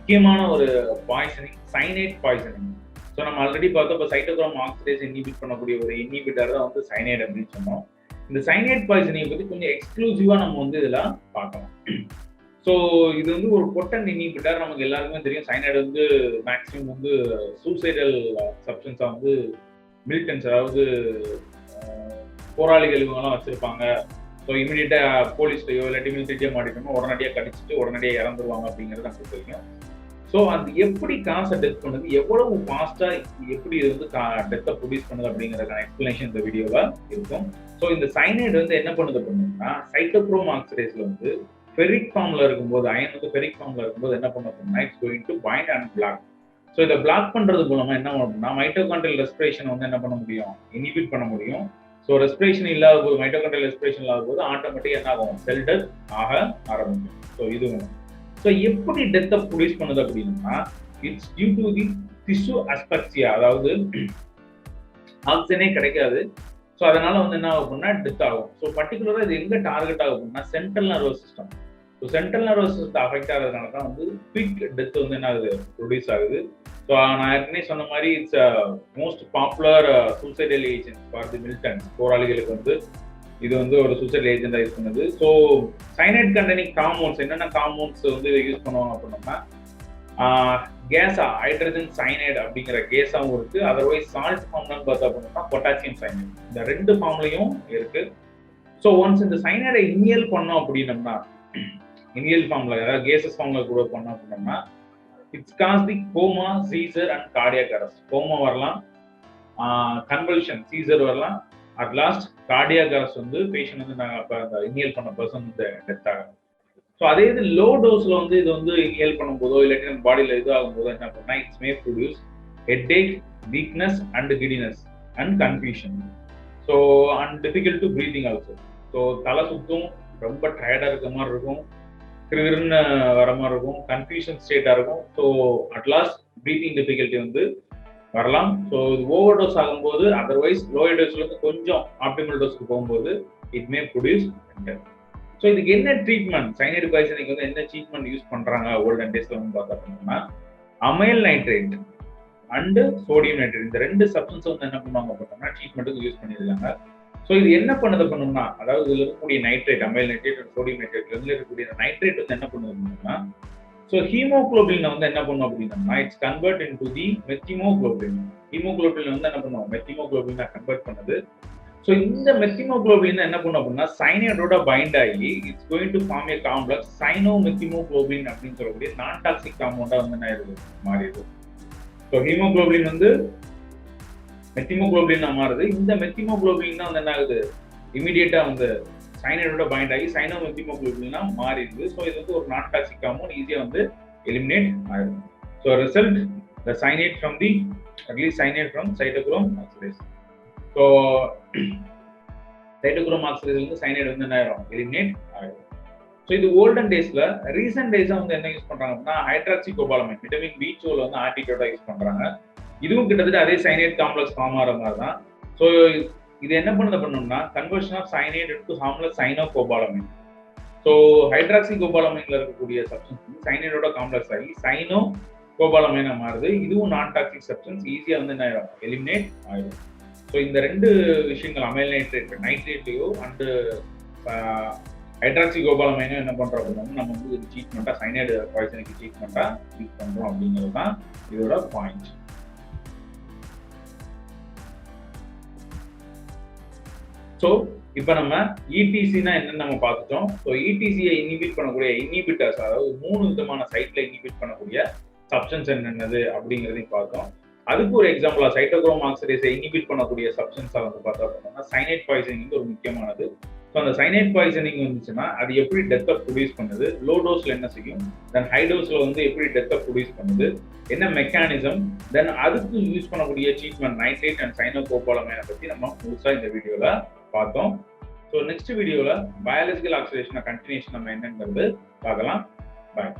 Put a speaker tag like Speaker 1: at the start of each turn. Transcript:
Speaker 1: முக்கியமான ஒரு poisoning cyanide poisoning. So நம்ம ஆல்ரெடி பார்த்தோம், இப்போ சைட்டோக்ரோம் ஆக்சிடேஸ் இன்ஹிபிட் பண்ணக்கூடிய ஒரு இன்ஹிபிட்டர் தான் வந்து சைனைட் அப்படின்னு சொன்னோம். இந்த சைனைட் பாய்சனிங் பற்றி கொஞ்சம் எக்ஸ்க்ளூசிவாக நம்ம வந்து இதில் பார்க்கலாம். ஸோ இது வந்து ஒரு பொட்டன்ட் இன்ஹிபிட்டர். நமக்கு எல்லாருக்குமே தெரியும் சைனைடு வந்து மேக்ஸிமம் வந்து சூசைடல் சப்ஸ்டன்ஸாக வந்து மிலிட்டன்ஸ், அதாவது போராளிகள் இவங்கெல்லாம் வச்சிருப்பாங்க. ஸோ இமீடியட்டாக போலீஸ்லையோ இல்லாட்டி மிலிட்டரிட்டியோ மாட்டிட்டோம்னா உடனடியாக கடிச்சிட்டு உடனடியாக இறந்துருவாங்க அப்படிங்கிறது நமக்கு தெரியும். ஸோ அது எப்படி காசை டெத் பண்ணுது, எவ்வளவு ஃபாஸ்ட்டாக எப்படி இது வந்து டெத்தை ப்ரொடியூஸ் பண்ணுது அப்படிங்கிறதுக்கான எக்ஸ்பிளனேஷன் இந்த வீடியோவில் இருக்கும். ஸோ இந்த சைனைடு வந்து என்ன பண்ணுது அப்படின்னா, சைட்டோக்ரோம் ஆக்சிடேஸ்ல வந்து ஃபெரிக் ஃபார்ம்ல இருக்கும்போது, அயன் வந்து ஃபெரிக் ஃபார்ம்ல இருக்கும்போது என்ன பண்ண அப்படின்னா, it's going to bind and block. So இதை பிளாக் பண்றது மூலமா என்ன பண்ணணும்னா, மைட்டோகாண்ட்ரியல் ரெஸ்பிரேஷன் வந்து என்ன பண்ண முடியும், இனிபிட் பண்ண முடியும். ஸோ ரெஸ்பிரேஷன் இல்லாத போது, மைட்டோகாண்ட்ரியல் ரெஸ்பிரேஷன் இல்லாத போது ஆட்டோமேட்டிக்காக என்ன ஆகும், செல் டெத் ஆக ஆரம்பிக்கும். ஸோ இது ஒன்று. ஸோ எப்படி டெத்தை ப்ரொடியூஸ் பண்ணுது அப்படின்னா, it's due to the tissue asphyxia, அதாவது ஆக்சிஜனே கிடைக்காது. ஸோ அதனால வந்து என்ன ஆகும் அப்படின்னா டெத் ஆகும். ஸோ பர்டிகுலராக இது எங்க டார்கெட் ஆகும் அப்படின்னா central nervous system. So central nervous system affect ஆகிறதுனால தான் வந்து குவிக் டெத் வந்து என்ன ஆகுது, ப்ரொடியூஸ் ஆகுது. ஸோ நான் ஏற்கனவே சொன்ன மாதிரி it's most popular suicidal agent for the militants. போராளிகளுக்கு வந்து இது வந்து ஒரு சூசைடல் ஏஜென்டா யூஸ் பண்ணுது. ஸோ சைனைட் கண்டெய்னிங் காம்பவுண்ட்ஸ், என்னென்ன காம்பவுண்ட்ஸ் வந்து யூஸ் பண்ணுவாங்க அப்படின்னா, கேஸா ஹைட்ரஜன் சைனைடு அப்படிங்கிற கேஸாவும் இருக்கு. அதர்வைஸ் சால்ட் ஃபார்ம்லன்னு பார்த்தா அப்படின்னா பொட்டாசியம் சைனைடு. இந்த ரெண்டு ஃபார்ம்லையும் இருக்கு. ஸோ ஒன்ஸ் இந்த சைனைடை இனியல் பண்ணோம் அப்படின்னம்னா, இனியல் ஃபார்ம்ல அதாவது கேசஸ் ஃபார்ம்ல கூட பண்ணோம் அப்படின்னம்னா, it's cause the coma, seizure and cardiac arrest. Coma வரலாம், கன்வல்ஷன், சீசர் வரலாம், அட் லாஸ்ட் கார்டியாக் அரெஸ்ட் வந்து பேஷண்ட் வந்து நாங்கள் அப்போ அந்த இனியல் பண்ண பர்சன் வந்து டெத் ஆகும். ஸோ அதே இது லோ டோஸ்ல வந்து இது வந்து இன்ஹேல் பண்ணும்போதோ இல்லாட்டி நம்ம பாடியில் இது ஆகும்போதோ என்ன பண்ணா, it's may produce headache, weakness and giddiness and confusion. So and difficult to breathing also. So தலை சுத்தும், ரொம்ப டயர்டாக இருக்க மாதிரி இருக்கும், கிருன்னு வர மாதிரி இருக்கும், கன்ஃபியூஷன் ஸ்டேட்டாக இருக்கும். ஸோ அட்லாஸ்ட் ப்ரீத்திங் டிஃபிகல்ட்டி வந்து வரலாம். ஸோ இது ஓவர் டோஸ் ஆகும்போது, அதர்வைஸ் லோயர் டோஸ்ல இருந்து கொஞ்சம் ஆப்டிமல் டோஸ்க்கு போகும்போது it may produce death. So இதுக்கு என்ன ட்ரீட்மெண்ட், சைனைடு பாய்சனிங் வந்து என்ன ட்ரீட்மெண்ட் யூஸ் பண்றாங்க ஓல்டன் டேஸ்ல வந்து பார்த்தோம்னா, அமைல் நைட்ரேட் அண்ட் சோடியம் நைட்ரேட், இந்த ரெண்டு சப்ஸ்டன்ஸ் வந்து என்ன பண்ணுவாங்க அப்படின்னா ட்ரீட்மெண்ட்டுக்கு யூஸ் பண்ணியிருக்காங்க. ஸோ இது என்ன பண்ணது பண்ணணும்னா, அதாவது இதுல இருக்கக்கூடிய நைட்ரேட், அமைல் நைட்ரேட் அண்ட் சோடியம் நைட்ரேட்ல இருந்து இருக்கக்கூடிய நைட்ரேட் வந்து என்ன பண்ணுது அப்படின்னா, ஸோ ஹீமோகுளோபின் வந்து என்ன பண்ணும் அப்படின்னா, it's convert into the methaemoglobin. Haemoglobin வந்து என்ன பண்ணுவோம், மெத்திமோகுளோபின் கன்வெர்ட் பண்ணுது. ஸோ இந்த மெத்திமோகுளோபின் என்ன பண்ணும் அப்படின்னா சைனைடோட பைண்ட் ஆகி it's going to form a complex cyano methaemoglobin அப்படின்னு சொல்லக்கூடிய நான் டாக்ஸிக் காம்பவுண்டா வந்து என்ன ஆயிடுது, மாறிடுது. ஸோ ஹீமோகுளோபின் வந்து மெத்திமோகுளோபின் மாறுது. இந்த மெத்திமோகுளோபின் தான் வந்து என்ன ஆகுது, இமீடியட்டா வந்து சைனைடோட பைண்ட் ஆகி சைனோ மெத்திமோகுளோபின்னா மாறிடுது. ஸோ இது வந்து ஒரு நான் டாக்ஸிக் காம்பவுண்ட் ஈஸியா வந்து எலிமினேட் ஆயிடும். So result the cyanide from the at least cyanide from cytochrome oxidase. So cytochrome ஆக்சிடேஸ்ல இருந்து சைனைடு வந்து என்ன ஆயிடும், எலிமினேட் ஆயிடும். ஸோ இது ஓல்டன் டேஸ்ல, ரீசெண்ட் டேஸா வந்து என்ன யூஸ் பண்றாங்க அப்படின்னா ஹைட்ராக்சி கோபாலமைன், விட்டமின் B12 வந்து ஆன்டிடோட்டா யூஸ் பண்றாங்க. இதுவும் கிட்டத்தட்ட அதே சைனைட் காம்ப்ளெக்ஸ் ஃபார்ம் ஆகிற மாதிரி தான். ஸோ இது என்ன பண்ணது பண்ணணும்னா conversion of cyanide to harmless cyano cobalamin. So hydroxy கோபாலமைன்ல இருக்கக்கூடிய சப்ஸ்டன்ஸ் சைனைடோட காம்ப்ளெக்ஸ் ஆகி சைனோ கோபாலமைனா மாறுது. இதுவும் நான் டாக்ஸிக் சப்ஸ்டன்ஸ், ஈஸியா வந்து என்ன ஆயிடும், எலிமினேட் ஆயிடும். ஸோ இந்த ரெண்டு விஷயங்கள் அமைல் நைட்ரேட், நைட்ரேட்டையோ அண்டு ஹைட்ராக்சி கோபாலமைனோ என்ன பண்றோம் அப்படின்னா நம்ம வந்து ஒரு ட்ரீட்மெண்ட்டா சைனைடு பாய்சனுக்கு ட்ரீட்மெண்ட்டா யூஸ் பண்றோம் அப்படிங்கிறது தான் இதோட பாயிண்ட். ஸோ இப்போ நம்ம இடிசினா என்னன்னு நம்ம பார்த்துட்டோம். ஸோ இடிசியை இன்ஹிபிட் பண்ணக்கூடிய இன்ஹிபிட்டர்ஸ், அதாவது 3 விதமான சைட்ல இன்ஹிபிட் பண்ணக்கூடிய சப்ஸ்டன்ஸ் என்னென்னது அப்படிங்கிறதையும் பார்த்தோம். அதுக்கு ஒரு எக்ஸாம்பிளா சைட்டோக்ரோம் ஆக்சிடேஸை இன்ஹிபிட் பண்ணக்கூடிய சப்ஸ்டன்ஸா வந்து பார்த்தா அப்படின்னா சைனைட் பாய்சனிங் வந்து ஒரு முக்கியமானது. ஸோ அந்த சைனைட் பாய்சனிங் வந்துச்சுன்னா அது எப்படி டெத்தை ப்ரொடியூஸ் பண்ணுது, லோ டோஸ்ல என்ன செய்யும், தென் ஹை டோஸ்ல வந்து எப்படி டெத்தை ப்ரொடியூஸ் பண்ணுது, என்ன மெக்கானிசம், தென் அதுக்கு யூஸ் பண்ணக்கூடிய ட்ரீட்மெண்ட் நைட்ரேட் அண்ட் சைனோகோபாலமைனை பத்தி நம்ம முழுசா இந்த வீடியோல பார்த்தோம். ஸோ நெக்ஸ்ட் வீடியோல பயாலஜிக்கல் ஆக்சிடேஷன் கண்டினியூஷன் நம்ம என்னங்கிறது பார்க்கலாம். பாய்.